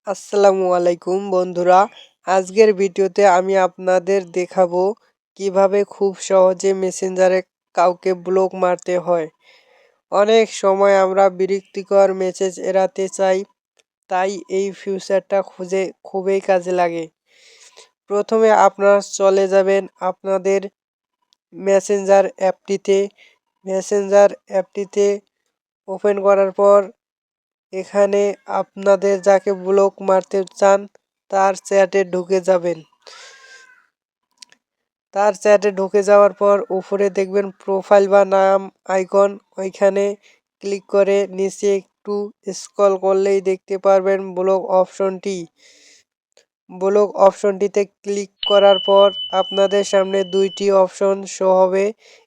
আসসালামু আলাইকুম বন্ধুরা। আজকের ভিডিওতে আমি আপনাদের দেখাবো কিভাবে খুব সহজে মেসেঞ্জারে কাউকে ব্লক মারতে হয়। অনেক সময় আমরা বিরক্তিকর মেসেজ এড়াতে চাই, তাই এই ফিচারটা খুবই কাজে লাগে। প্রথমে আপনারা চলে যাবেন আপনাদের মেসেঞ্জার অ্যাপটিতে ওপেন করার পর এখানে আপনাদের যাকে ব্লক মারতে চান তার চ্যাটে ঢুকে যাবেন। তার চ্যাটে ঢুকে যাওয়ার পর উপরে দেখবেন প্রোফাইল বা নাম আইকন, ওইখানে ক্লিক করে নিচে একটু স্ক্রল করলেই দেখতে পারবেন ব্লক অপশনটিতে ক্লিক করার পর আপনাদের সামনে দুইটি অপশন শো হবে,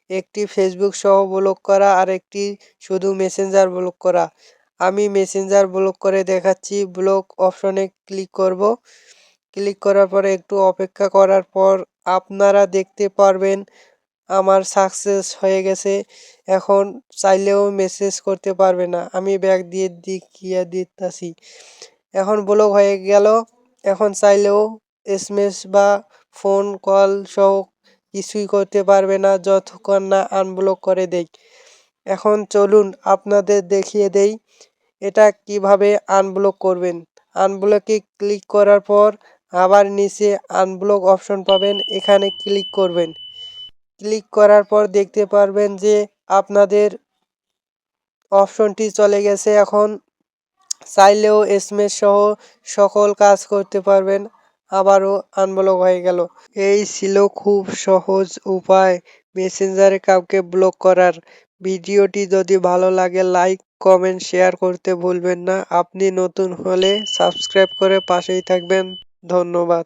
একটি ফেসবুক সহ ব্লক করা আর একটি শুধু মেসেঞ্জার ব্লক করা। আমি মেসেঞ্জার ব্লক করে দেখাচ্ছি। ব্লক অপশনে ক্লিক করব। ক্লিক করার পরে একটু অপেক্ষা করার পর আপনারা দেখতে পারবেন আমার সাকসেস হয়ে গেছে। এখন চাইলেও মেসেজ করতে পারবে না, আমি ব্যাক দিয়ে দেখিয়ে দিতেছি। এখন ব্লক হয়ে গেল। এখন চাইলেও এসএমএস বা ফোন কল সহ কিছুই করতে পারবে না যতক্ষণ না আনব্লক করে দেই। এখন চলুন আপনাদের দেখিয়ে দেই এটা কিভাবে আনব্লক করবেন। আনব্লকে ক্লিক করার পর আবার নিচে আনব্লক অপশন পাবেন, এখানে ক্লিক করবেন। ক্লিক করার পর দেখতে পারবেন যে আপনাদের অপশনটি চলে গেছে। এখন চাইলেও এসএমএস সহ সকল কাজ করতে পারবেন। আবারও আনব্লক হয়ে গেল। এই ছিল খুব সহজ উপায় মেসেঞ্জারে কাউকে ব্লক করার। ভিডিওটি যদি ভালো লাগে লাইক, কমেন্ট, শেয়ার করতে ভুলবেন না। আপনি নতুন হলে সাবস্ক্রাইব করে পাশেই থাকবেন। ধন্যবাদ।